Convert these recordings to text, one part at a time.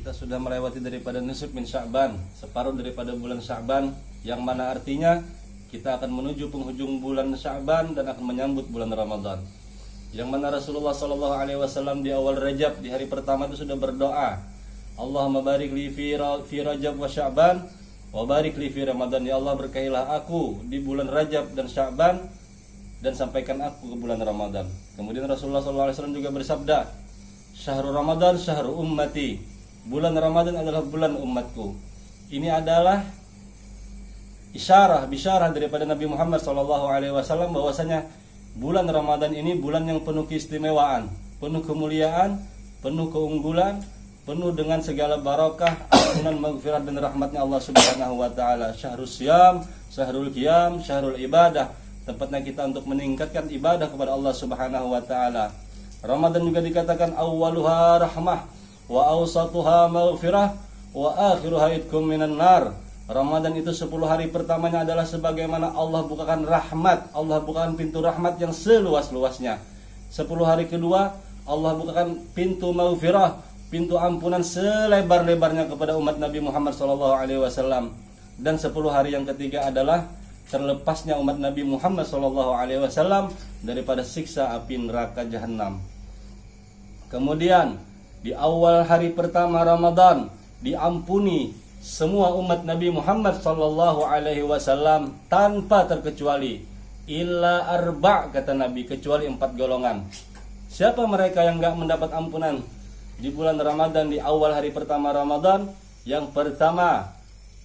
Kita sudah melewati daripada nisf min Sya'ban, separuh daripada bulan Sya'ban, yang mana artinya kita akan menuju penghujung bulan Sya'ban dan akan menyambut bulan Ramadan. Yang mana Rasulullah SAW di awal Rajab, di hari pertama itu sudah berdoa, Allahumma barik li fi Rajab wa Sya'ban wa barik li fi Ramadan. Ya Allah, berkahilah aku di bulan Rajab dan Sya'ban dan sampaikan aku ke bulan Ramadan. Kemudian Rasulullah SAW juga bersabda, Syahrul Ramadan syahrul ummati. Bulan Ramadan adalah bulan umatku. Ini adalah bisyarah daripada Nabi Muhammad SAW bahwasanya bulan Ramadan ini bulan yang penuh keistimewaan, penuh kemuliaan, penuh keunggulan, penuh dengan segala barakah, ampunan, maghfirah dan rahmatnya Allah Subhanahu wa taala. Syahrul Syam, Syahrul Qiyam, Syahrul Ibadah. Tempatnya kita untuk meningkatkan ibadah kepada Allah Subhanahu wa taala. Ramadan juga dikatakan awwaluha rahmah wa awsatuha maghfirah wa akhiruha idkum minan nar. Ramadan itu 10 hari pertamanya adalah sebagaimana Allah bukakan rahmat, Allah bukakan pintu rahmat yang seluas-luasnya. 10 hari kedua Allah bukakan pintu maghfirah, pintu ampunan selebar-lebarnya kepada umat Nabi Muhammad SAW. Dan 10 hari yang ketiga adalah terlepasnya umat Nabi Muhammad SAW daripada siksa api neraka jahanam. Kemudian di awal hari pertama Ramadan diampuni semua umat Nabi Muhammad SAW tanpa terkecuali. Illa arba', kata Nabi, kecuali 4 golongan. Siapa mereka yang enggak mendapat ampunan di bulan Ramadan di awal hari pertama Ramadan? Yang pertama,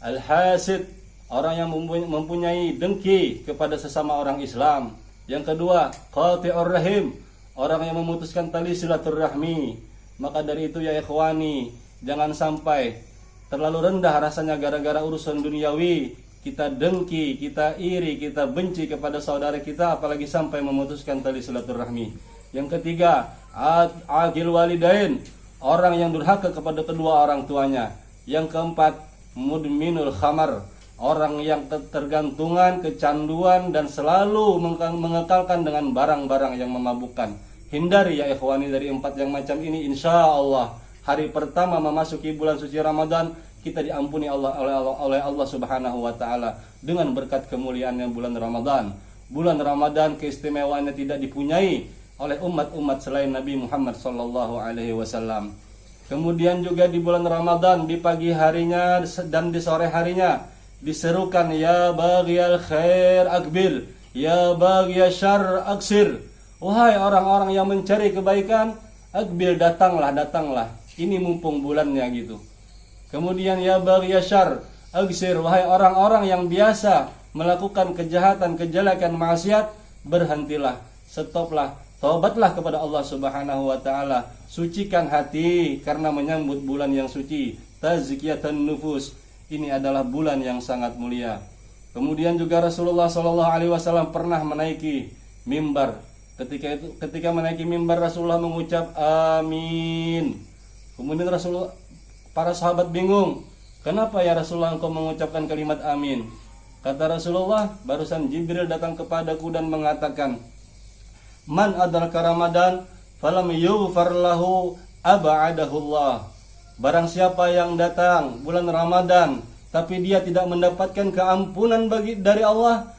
al-hasid, orang yang mempunyai dengki kepada sesama orang Islam. Yang kedua, qati'ur rahim, orang yang memutuskan tali silaturahmi. Maka dari itu ya ikhwani, jangan sampai terlalu rendah rasanya gara-gara urusan duniawi, kita dengki, kita iri, kita benci kepada saudara kita, apalagi sampai memutuskan tali silaturahmi. Yang ketiga, aqil walidain, orang yang durhaka kepada kedua orang tuanya. Yang keempat, mudminul khamar, orang yang ketergantungan, kecanduan dan selalu mengekalkan dengan barang-barang yang memabukkan. Hindari ya ikhwani dari 4 yang macam ini. Insya Allah hari pertama memasuki bulan suci Ramadan, kita diampuni oleh Allah Subhanahu wa taala dengan berkat kemuliaannya bulan Ramadan. Bulan Ramadan keistimewaannya tidak dipunyai oleh umat-umat selain Nabi Muhammad SAW. Kemudian juga di bulan Ramadan, di pagi harinya dan di sore harinya diserukan, ya baghiyal khair aqbil, ya baghiyal syarr aqsir. Wahai orang-orang yang mencari kebaikan, aqbil, datanglah. Ini mumpung bulannya gitu. Kemudian ya baghiyal syarr aqsir, wahai orang-orang yang biasa melakukan kejahatan, kejelekan, maksiat, berhentilah, stoplah, taubatlah kepada Allah Subhanahu wa taala. Sucikan hati karena menyambut bulan yang suci. Tazkiyatan nufus. Ini adalah bulan yang sangat mulia. Kemudian juga Rasulullah SAW pernah menaiki mimbar. Ketika menaiki mimbar, Rasulullah mengucap amin. Kemudian para sahabat bingung, kenapa ya Rasulullah engkau mengucapkan kalimat amin? Kata Rasulullah, barusan Jibril datang kepadaku dan mengatakan, man adraka Ramadan falam yughfar lahu ab'adahullah. Barang siapa yang datang bulan Ramadan tapi dia tidak mendapatkan keampunan dari Allah,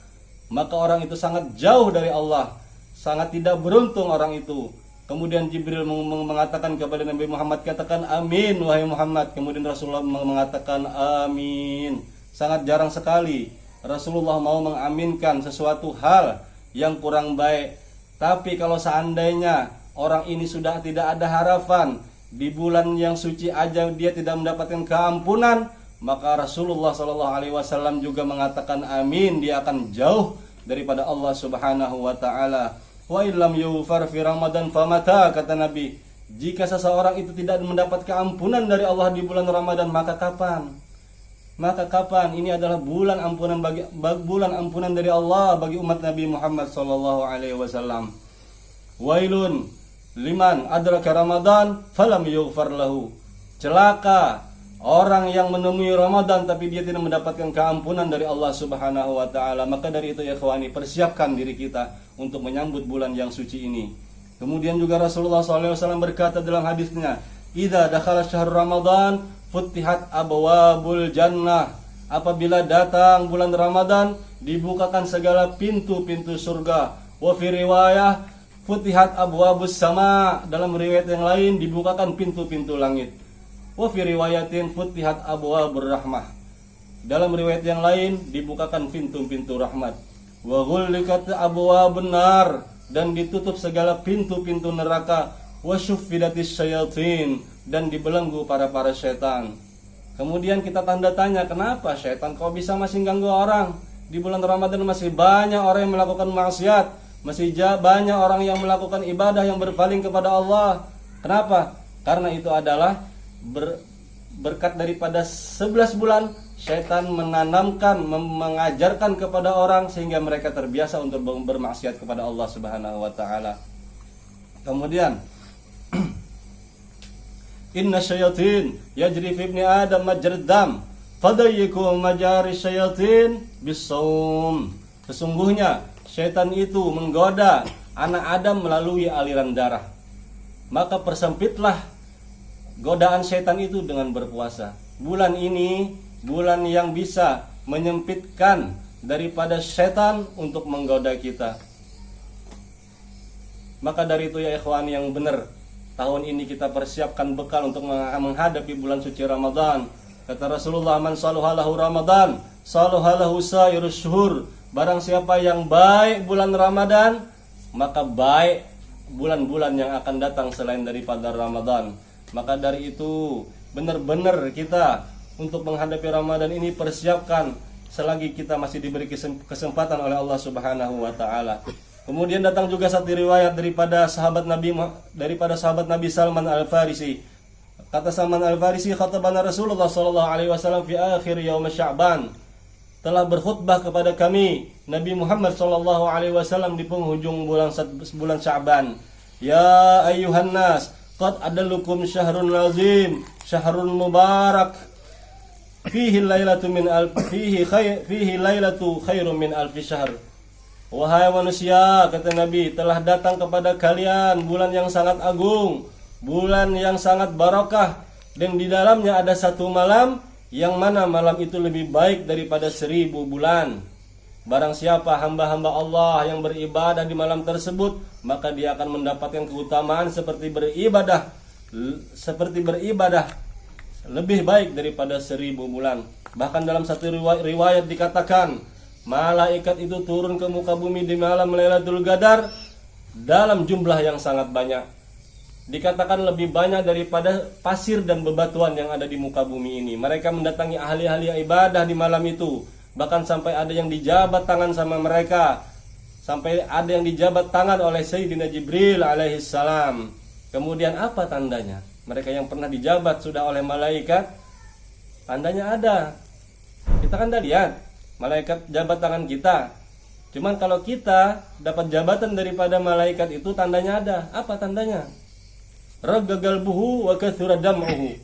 maka orang itu sangat jauh dari Allah, sangat tidak beruntung orang itu. Kemudian Jibril mengatakan kepada Nabi Muhammad, katakan amin wahai Muhammad. Kemudian Rasulullah mengatakan amin. Sangat jarang sekali Rasulullah mau mengaminkan sesuatu hal yang kurang baik. Tapi kalau seandainya orang ini sudah tidak ada harapan, di bulan yang suci aja dia tidak mendapatkan keampunan, maka Rasulullah SAW juga mengatakan amin, dia akan jauh daripada Allah Subhanahu wa taala. Wa illam yughfar fi Ramadan famata, kata Nabi, jika seseorang itu tidak mendapat keampunan dari Allah di bulan Ramadan, maka kapan? Ini adalah bulan ampunan dari Allah bagi umat Nabi Muhammad SAW. Wailun liman adraka Ramadan falam yughfar lahu. Celaka orang yang menemui Ramadan tapi dia tidak mendapatkan keampunan dari Allah Subhanahu wa taala. Maka dari itu ya ikhwani, persiapkan diri kita untuk menyambut bulan yang suci ini. Kemudian juga Rasulullah SAW berkata dalam hadisnya, idza dakhala syahrul Ramadan futihat abwabul jannah. Apabila datang bulan Ramadan, dibukakan segala pintu-pintu surga. Wa fi riwayah futihat abwabus sama. Dalam riwayat yang lain dibukakan pintu-pintu langit. Wa fi riwayatin futihat abwabur rahmah. Dalam riwayat yang lain dibukakan pintu-pintu rahmat. Wa ghulliqat abwabun nar, dan ditutup segala pintu-pintu neraka. Wa syuffidatis syayatin, dan dibelenggu para setan. Kemudian kita tanda tanya, kenapa setan kok bisa masih ganggu orang? Di bulan Ramadan masih banyak orang yang melakukan maksiat, masih banyak orang yang melakukan ibadah yang berpaling kepada Allah. Kenapa? Karena itu adalah berkat daripada 11 bulan setan menanamkan, mengajarkan kepada orang sehingga mereka terbiasa untuk bermaksiat kepada Allah Subhanahu wa taala. Kemudian inna syayatin yajri fi ibni adam majrad dam fadayyiku majari syayatin bisawm. Sesungguhnya syaitan itu menggoda anak Adam melalui aliran darah, maka persempitlah godaan syaitan itu dengan berpuasa. Bulan ini bulan yang bisa menyempitkan daripada syaitan untuk menggoda kita. Maka dari itu ya ikhwan yang benar, tahun ini kita persiapkan bekal untuk menghadapi bulan suci Ramadan. Kata Rasulullah, man saluhalahu Ramadan saluhalahu sairus syuhur. Barang siapa yang baik bulan Ramadan, maka baik bulan-bulan yang akan datang selain daripada Ramadan. Maka dari itu benar-benar kita untuk menghadapi Ramadan ini persiapkan selagi kita masih diberi kesempatan oleh Allah Subhanahu wa taala. Kemudian datang juga satu riwayat daripada sahabat Nabi Salman Al-Farisi. Kata Salman Al-Farisi, khatabana Rasulullah sallallahu alaihi wasallam fi akhir yaum Sya'ban. Telah berkhutbah kepada kami Nabi Muhammad sallallahu alaihi wasallam di penghujung bulan Sya'ban. Ya ayyuhan nas, qad adallukum syahrun lazim, syahrun mubarak. Fihi lailatu khairum min alfi syahr. Wahai manusia, kata Nabi, telah datang kepada kalian bulan yang sangat agung, bulan yang sangat barakah, dan di dalamnya ada satu malam, yang mana malam itu lebih baik daripada 1000 bulan. Barang siapa hamba-hamba Allah yang beribadah di malam tersebut, maka dia akan mendapatkan keutamaan seperti beribadah lebih baik daripada 1000 bulan. Bahkan dalam satu riwayat dikatakan, malaikat itu turun ke muka bumi di malam Lailatul Qadar dalam jumlah yang sangat banyak. Dikatakan lebih banyak daripada pasir dan bebatuan yang ada di muka bumi ini. Mereka mendatangi ahli-ahli ibadah di malam itu. Bahkan sampai ada yang dijabat tangan sama mereka. Sampai ada yang dijabat tangan oleh Sayyidina Jibril alaihissalam. Kemudian apa tandanya? Mereka yang pernah dijabat sudah oleh malaikat, tandanya ada. Kita kan dah lihat malaikat jabat tangan kita. Cuman kalau kita dapat jabatan daripada malaikat itu tandanya ada. Apa tandanya? Raggagal buhu wa katsura dam'uhu.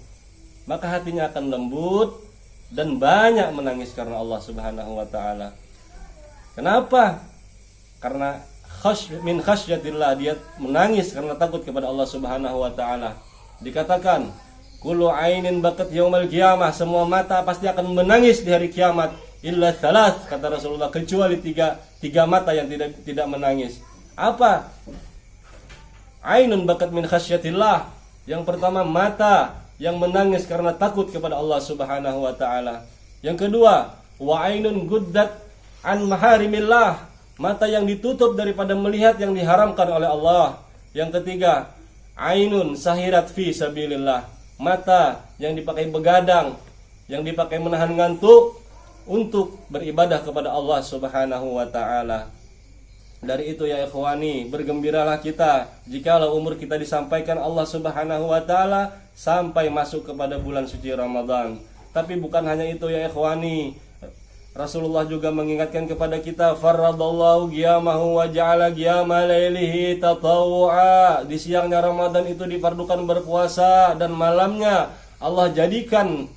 Maka hatinya akan lembut dan banyak menangis karena Allah Subhanahu wa taala. Kenapa? Karena min khasyatillah, dia menangis karena takut kepada Allah Subhanahu wa taala. Dikatakan, kullu ainin bakat yaumal qiyamah, semua mata pasti akan menangis di hari kiamat. Illa thalath, kata Rasulullah, kecuali tiga mata yang tidak menangis. Apa? Ainun bakat min khasyatillah. Yang pertama, mata yang menangis karena takut kepada Allah Subhanahu wa taala. Yang kedua, wa ainun guddat an maharimillah, mata yang ditutup daripada melihat yang diharamkan oleh Allah. Yang ketiga, ainun sahirat fi sabilillah, mata yang dipakai begadang, yang dipakai menahan ngantuk untuk beribadah kepada Allah Subhanahu wa taala. Dari itu ya ikhwani, bergembiralah kita jikalau umur kita disampaikan Allah Subhanahu wa taala sampai masuk kepada bulan suci Ramadan. Tapi bukan hanya itu ya ikhwani, Rasulullah juga mengingatkan kepada kita, faradallahu qiyamahu wa ja'ala qiyama lailihi tatawu'a. Di siangnya Ramadan itu difardukan berpuasa, dan malamnya Allah jadikan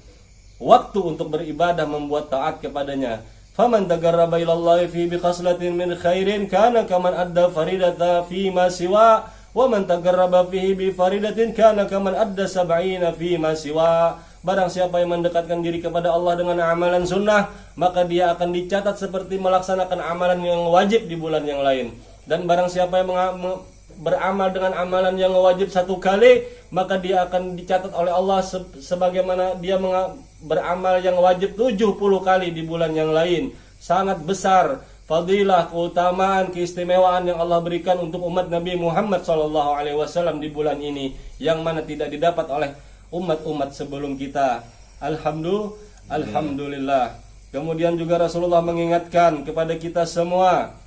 waktu untuk beribadah, membuat taat kepadanya. Faman tagarraba ilallahi fi bikhaslatin min khairin kana kaman adda faridata fi ma siwa wa wa man taqarraba fihi bi faridatin kana kaman adda sab'ina fi ma siwa. Barang siapa yang mendekatkan diri kepada Allah dengan amalan sunnah, maka dia akan dicatat seperti melaksanakan amalan yang wajib di bulan yang lain. Dan barang siapa yang beramal dengan amalan yang wajib satu kali, maka dia akan dicatat oleh Allah sebagaimana dia beramal yang wajib 70 kali di bulan yang lain. Sangat besar fadilah, keutamaan, keistimewaan yang Allah berikan untuk umat Nabi Muhammad SAW di bulan ini, yang mana tidak didapat oleh umat-umat sebelum kita. Alhamdulillah. Kemudian juga Rasulullah mengingatkan kepada kita semua,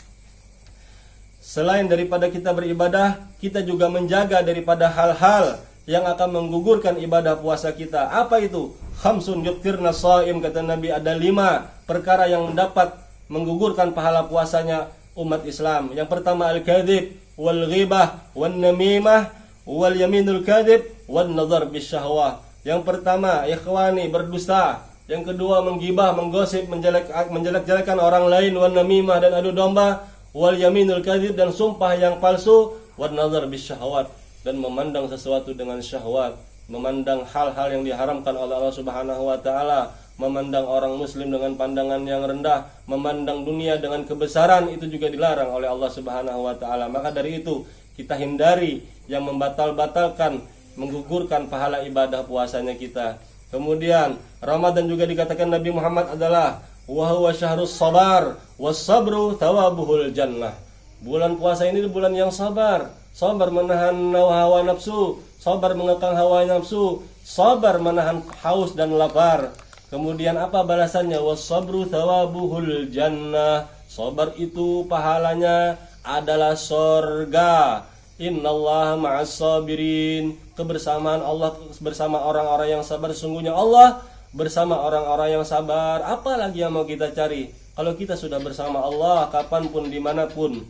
selain daripada kita beribadah, kita juga menjaga daripada hal-hal yang akan menggugurkan ibadah puasa kita. Apa itu? Khamsun yuktirna shaim, kata Nabi, ada 5 perkara yang dapat menggugurkan pahala puasanya umat Islam. Yang pertama al-kadzib wal ghibah wan namimah wal yaminul kadzib wan nazar bisyahwah. Yang pertama ikhwani, berdusta. Yang kedua menggibah, menggosip, menjelek-jelekan orang lain, wan namimah, dan adu domba, wal yaminul kadzib, dan sumpah yang palsu, wan nazar bisyahwat, dan memandang sesuatu dengan syahwat, memandang hal-hal yang diharamkan oleh Allah Subhanahu wa taala, memandang orang muslim dengan pandangan yang rendah, memandang dunia dengan kebesaran, itu juga dilarang oleh Allah Subhanahu wa taala. Maka dari itu kita hindari yang membatal-batalkan, menggugurkan pahala ibadah puasanya kita. Kemudian Ramadan juga dikatakan Nabi Muhammad adalah wa huwa syahrus sabar was sabru thawabuhul jannah. Bulan puasa ini bulan yang sabar. Sabar menahan hawa nafsu, sabar mengekang hawa nafsu, sabar menahan haus dan lapar. Kemudian apa balasannya? Was sabru thawabuhul jannah. Sabar itu pahalanya adalah surga. Innallaha ma'as sabirin. Kebersamaan Allah bersama orang-orang yang sabar. Sungguhnya Allah bersama orang-orang yang sabar. Apa lagi yang mau kita cari kalau kita sudah bersama Allah kapanpun dimanapun?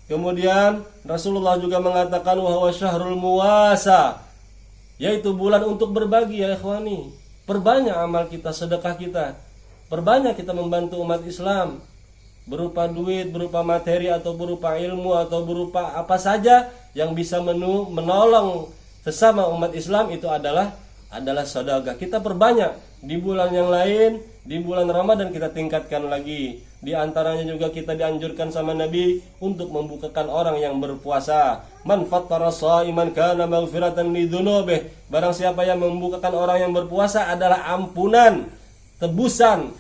Kemudian Rasulullah juga mengatakan wa huwa syahrul muwasa, yaitu bulan untuk berbagi ya ikhwani. Perbanyak amal kita, sedekah kita, perbanyak kita membantu umat Islam berupa duit, berupa materi, atau berupa ilmu, atau berupa apa saja yang bisa menolong sesama umat Islam. Itu adalah sedekah. Kita perbanyak di bulan yang lain, di bulan Ramadan kita tingkatkan lagi. Di antaranya juga kita dianjurkan sama Nabi untuk membukakan orang yang berpuasa. Man fattara shaiman kana maghfiratan lidzunubih. Barang siapa yang membukakan orang yang berpuasa adalah ampunan, tebusan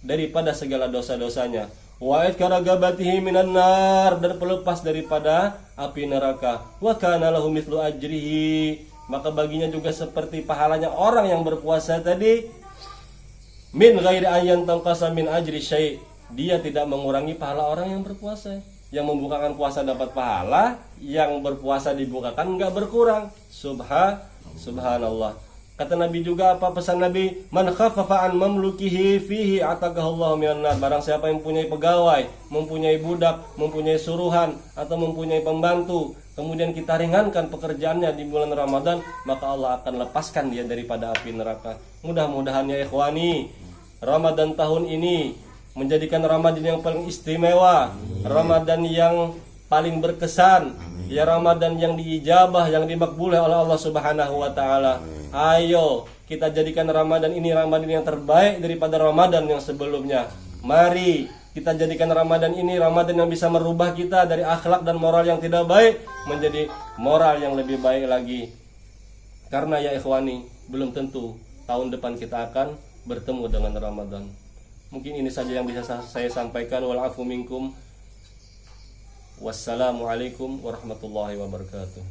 daripada segala dosa-dosanya. Wa itkaragabatihi minan nar, dan pelepas daripada api neraka. Wa kana lahu mithlu ajrihi, maka baginya juga seperti pahalanya orang yang berpuasa tadi. Min ghairi ayyan tanqasa min ajri syai', dia tidak mengurangi pahala orang yang berpuasa. Yang membukakan puasa dapat pahala, yang berpuasa dibukakan enggak berkurang. Subhanallah. Kata Nabi juga, apa pesan Nabi? Man khaffafa an mamlukihi fihi ataqahallahu minan nar. Barang siapa yang mempunyai pegawai, mempunyai budak, mempunyai suruhan, atau mempunyai pembantu, kemudian kita ringankan pekerjaannya di bulan Ramadan, maka Allah akan lepaskan dia daripada api neraka. Mudah-mudahan ya ikhwani, Ramadan tahun ini menjadikan Ramadan yang paling istimewa, Ramadan yang paling berkesan, ya Ramadan yang diijabah, yang dimakbul oleh Allah Subhanahu wa taala. Ayo kita jadikan Ramadan ini Ramadan yang terbaik daripada Ramadan yang sebelumnya. Mari kita jadikan Ramadan ini Ramadan yang bisa merubah kita dari akhlak dan moral yang tidak baik menjadi moral yang lebih baik lagi. Karena ya ikhwani, belum tentu tahun depan kita akan bertemu dengan Ramadan. Mungkin ini saja yang bisa saya sampaikan. Wal afu minkum. Wassalamualaikum warahmatullahi wabarakatuh.